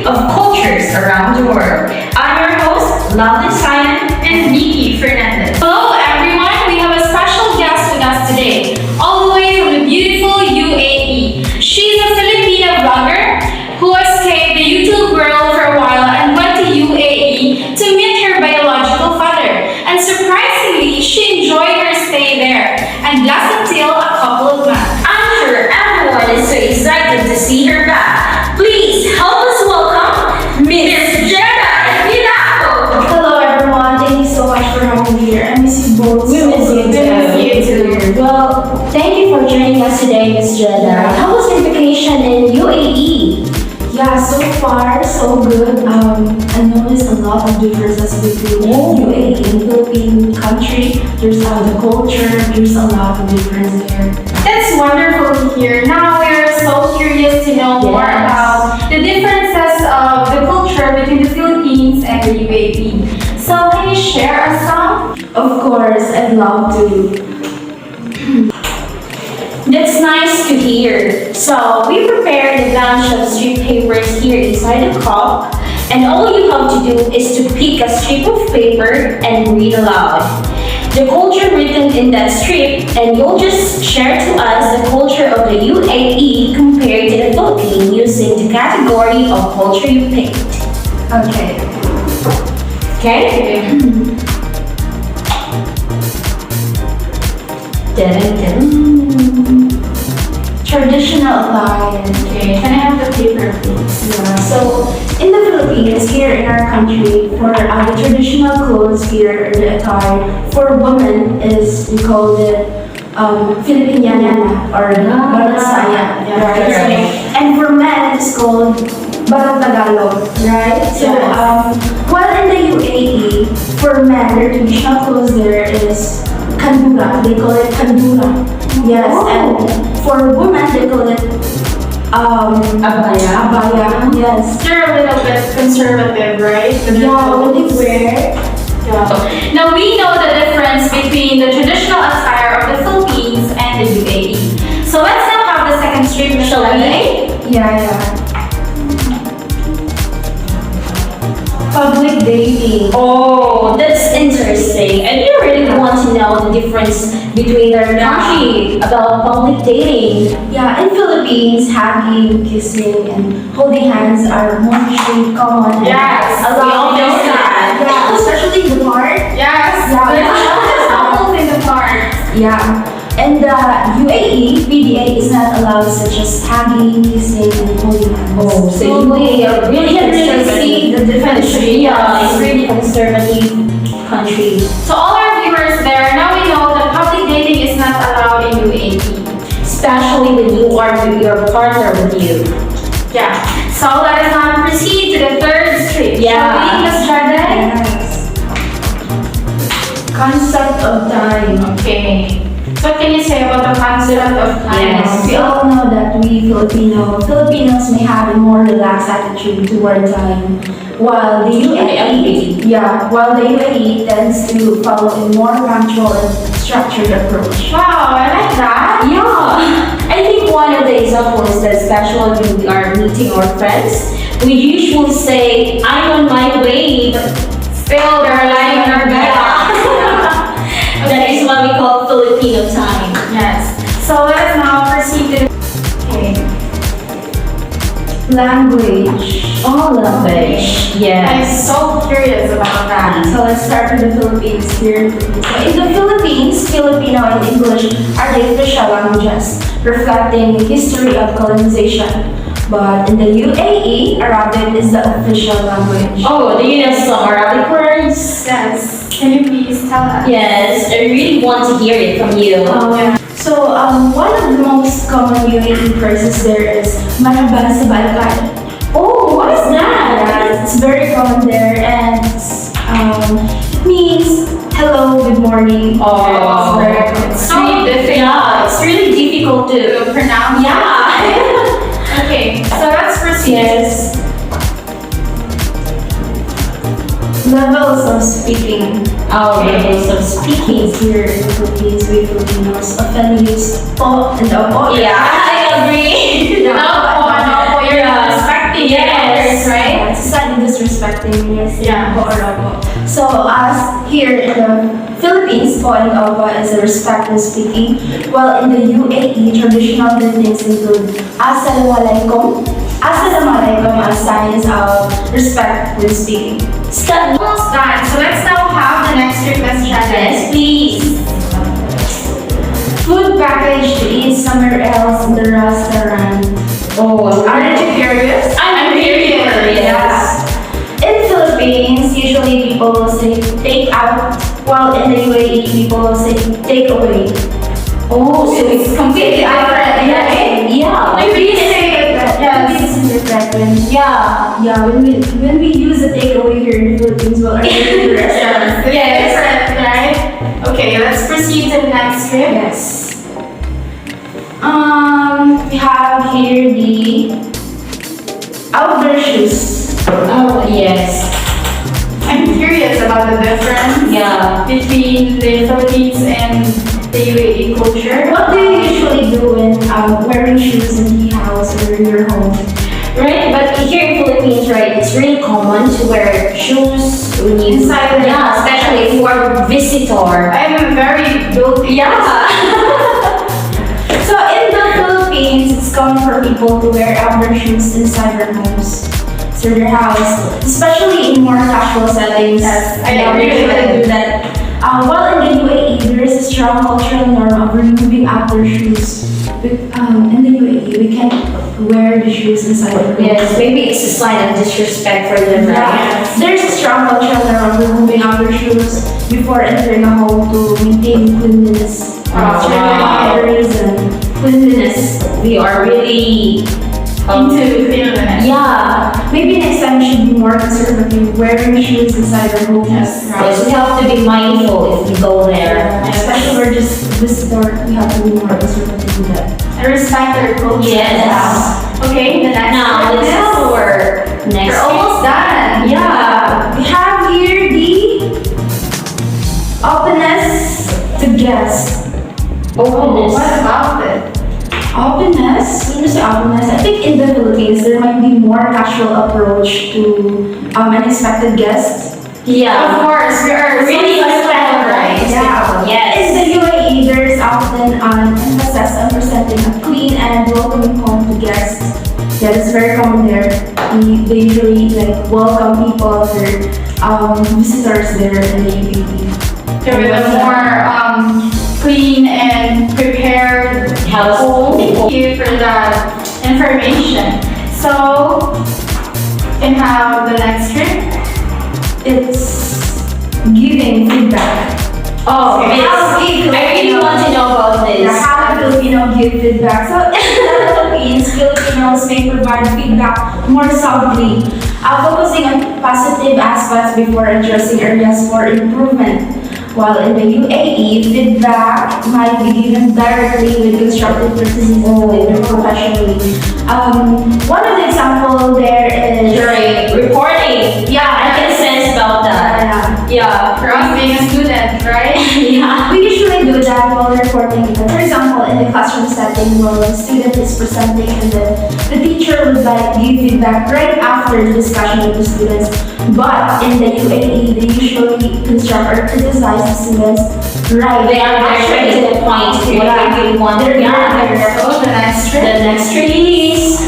of cultures around the world. I'm your host, Lovely Cyan and Vicky Fernandez. Hello everyone, we have a special guest with us today, all the way from the beautiful UAE. She's a Filipino blogger who escaped the YouTube world for a while and went to UAE to meet her biological father. And surprisingly, she enjoyed her stay there and lasted until a couple of months. I'm sure everyone is so excited to see her back. Please help us welcome Miss Jeddah Pinaco. Hello everyone, thank you so much for having me here. I miss you both. We miss you too. Well, thank you for joining us today, Miss Jeddah. How was your vacation in UAE? Yeah, so far so good. I noticed a lot of differences between UAE and Philippine country. There's the culture. There's a lot of difference there. It's wonderful to hear. Now we're so curious to know more about the differences of the culture between the Philippines and the UAE. So can you share us some? Of course, I'd love to. That's nice to hear. So we prepared a bunch of strip papers here inside the cup, and all you have to do is to pick a strip of paper and read aloud the culture written in that strip, and you'll just share to us the culture of the UAE compared to the Philippines using the category of culture you picked. Okay. Okay? Traditional attire. Okay, can I have the paper please? Yeah. So in the Philippines, here in our country, for the traditional clothes here, the attire for women is we call it Filipiniana or Barat Saya, right? Right. And for men, it's called Barat Tagalog, right? So while in the UAE, for men, their traditional clothes there is kandura. They call it kandura. Yes, and for women, they call it Abaya. abaya. Yes. They're a little bit conservative, right? Yeah, what they wear. Yeah. Now we know the difference between the traditional attire of the Philippines and the UAE. So let's now have the second strip, Shall we? Yeah. Public dating. Oh, that's interesting. And you really want to know the difference between our country about public dating. Yeah, in Philippines, hugging, kissing, and holding hands are mostly common. Yes, A we all lot know of that. Yeah, especially in the park. Yes, Yeah. there's couples in the park. Yeah. And the UAE, PDA is not allowed such as hugging, kissing, and holding hands. Oh, so we are really can really see the difference. Yeah, it's really conservative country. So all our viewers there, now we know that public dating is not allowed in UAE. Especially when you are with your partner with you. Yeah. So let us now proceed to the third strip. Yeah. Shall we, Ms. Jardine? Yes. Concept of time. Okay. What can you say about the concept of time? Yes. We all know that we Filipinos may have a more relaxed attitude toward time, while the while the UAE tends to follow a more punctual and structured approach. Wow, I like that. Yeah, I think one of the examples is that especially when we are meeting our friends, we usually say, I'm on my way, but Still, they're lying on our bed. that is what we call Filipino time. Yes. So let us now proceed to Language. Oh, language. I'm Yes. so curious about that. So let's start with the Philippines here. So in the Philippines, Filipino and English are the official languages, reflecting the history of colonization. But in the UAE, Arabic is the official language. Oh, do you know some Arabic words? Yes. Can you please tell us? Yes, I really want to hear it from you. So one of the most common UAE phrases there is "Marhaban sa Balkan." Oh, what is Yeah, that? it's very common there, and it means hello, good morning. Oh, It's very common. It's so difficult. Yeah, it's really difficult to To pronounce. Yeah. Okay. So let's proceed. Yes. Levels of speaking. Our levels of speaking. Here in the Philippines, we Filipinos often use po and opo. Yeah, I agree. No, you're Yeah. respecting your Yes. elders, right? Philippines. Yeah. Po or opo. So as here in the Philippines, po and opo is a respectful speaking, while in the UAE, traditional greetings include Assalamualaikum. Assalamualaikum as signs of respect when speaking. Almost done. So let's now have the next request, Shada. Yes, please. Food package to eat somewhere else in the restaurant. Oh, Aren't you curious? I'm curious. Yeah. In Philippines, usually people will say take out, while in the UAE, people will say take away. Oh, so it's completely different. Yeah. Yeah. Maybe you say it that. Yeah, this is different when Yeah. when we use the takeaway here in the Philippines, well, are in the restaurant. Yeah, different, right? Okay, let's proceed to the next script. Yes. We have here the outdoor shoes. Oh, yes. I'm curious about the difference Yeah. between the Philippines and the UAE culture. What do you usually do when wearing shoes in the house or in your home? Right, but here in Philippines, right, it's really common to wear shoes when you Inside the yeah, house. especially if you are a visitor. I am very guilty. So in the Philippines, it's common for people to wear outdoor shoes inside their homes, so their house, especially in more casual settings. Yes, I Yeah, we agree with usually it. do that. While in the UAE, there is a strong cultural norm of removing outdoor shoes. In the UAE, we can't wear the shoes inside the home. Yes, maybe it's a sign of disrespect for them, right? Yeah. There's a strong cultural norm of removing outdoor shoes before entering a home to maintain cleanliness. It's really Wow. a reason. Cleanliness. We are really Into cleanliness. Yeah. Maybe next time we should be more conservative wearing shoes inside our homes. Yes, Yes, we have to be mindful if we go there. Especially we're just visitor, we have to be more conservative with that. And respect their culture. Yes. Okay, the next Now, one let's is- have our next. We're almost done. Yeah. We have here the openness to guests. Openness. What about it? Openness, when you say openness, I think in the Philippines there might be more casual approach to unexpected guests. Of Yeah. course, we are Really so respectful, right? Yeah. Yes. In the UAE, there is often an emphasis on presenting a clean and welcoming home to guests. Yeah, that's very common there. They usually like welcome people, their visitors there in the UAE. So with a more clean and prepared House. home. Thank you for that information. So, can have the next script. It's giving feedback. Oh, Okay. yes. I really want to know about Yeah, this. how do Filipino give feedback? So in the Philippines, Filipinos may provide feedback more subtly, focusing on positive aspects before addressing areas for improvement. While in the UAE, feedback might be given directly with constructive criticism and professionally. One of the examples there is During reporting. Yeah, I can sense about that. Yeah. For us being a student, right? Yeah. We usually do that while recording. For example, in the classroom setting, while the student is presenting and then the teacher would like give feedback right after the discussion with the students. But in the UAE, they usually construct or criticize the students right. They are actually to the point of what I really want. They're Yeah. very So, the next The script. next release.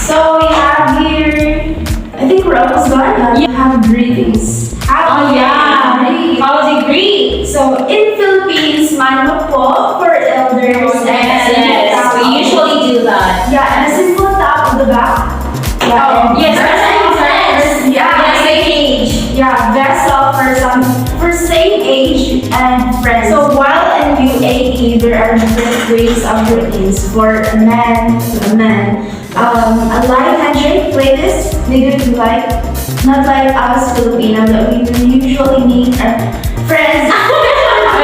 So we have here, I think we're almost done. We have greetings. Oh yeah. Greetings. How's it greet? So in Philippines, mano po for elders. Yes, we usually do that. Yeah, and a simple tap of the back. Oh, and Yes, That's that's all friends. Yeah. Yes, same age. yeah, vessel for same age and friends. So while in UAE, there are different ways of greetings for a man to a man. A light handshake like this, they do like, not like us Filipino that we usually meet our friends.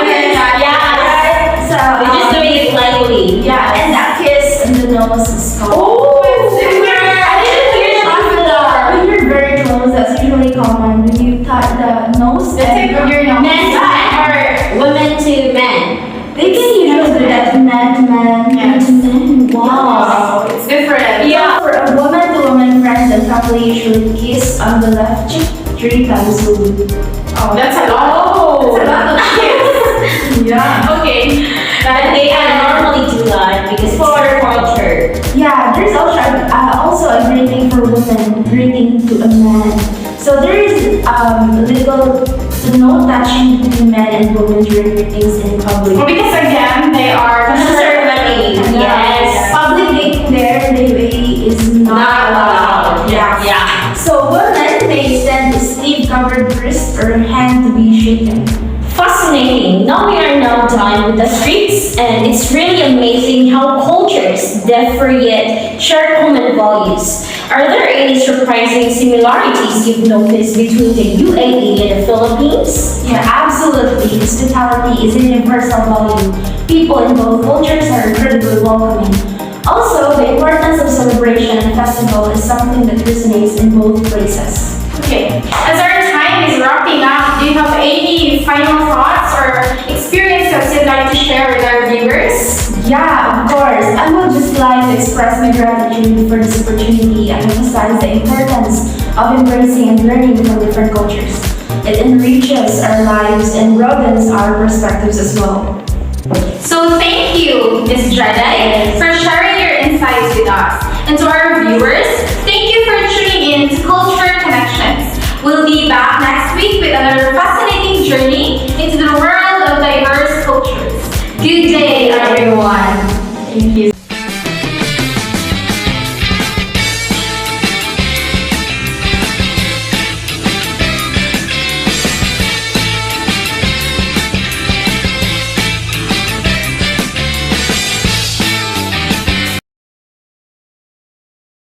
Okay, Yeah. Right? So, We're just doing it lightly. yeah, and a kiss in the nose is called. Oh, I didn't hear that before. When you're very close, that's usually common. When you touch the nose, The tip of your nose. Men to men or women to men. they can usually do that man to man, Yes. to men. Wow. Wow, it's different. Yeah. For a woman to woman friends and family usually kiss on the left cheek 3 times a week. Oh, that's a lot. That's a lot of kids. Yeah. Okay. But they normally do that because it's their culture. Yeah, there's also a greeting for women, greeting to a man. So there is no touching between men and women during greetings in public. Well, because again, they are Conservative. Yes. Public dating there in the UAE is not allowed. Yeah. So women may extend a sleeve-covered wrist or hand to be shaken. Fascinating. Now we are now done with the streets, and it's really amazing how cultures differ yet share common values. Are there any surprising similarities you've noticed between the UAE and the Philippines? Yeah, absolutely. Hospitality is a universal value. People in both cultures are incredibly welcoming. Also, the importance of celebration and festival is something that resonates in both places. Okay. As our time is wrapping up, do you have any final thoughts or experiences you'd like to share with our viewers? Yeah, of course. I would just like to express my gratitude for this opportunity and emphasize the importance of embracing and learning from different cultures. It enriches our lives and broadens our perspectives as well. So thank you, Ms. Jedi, for sharing your insights with us. And to our viewers, thank you for tuning in to Culture Connections. We'll be back next week with another fascinating journey into the world of diverse cultures. Good day, everyone. Thank you.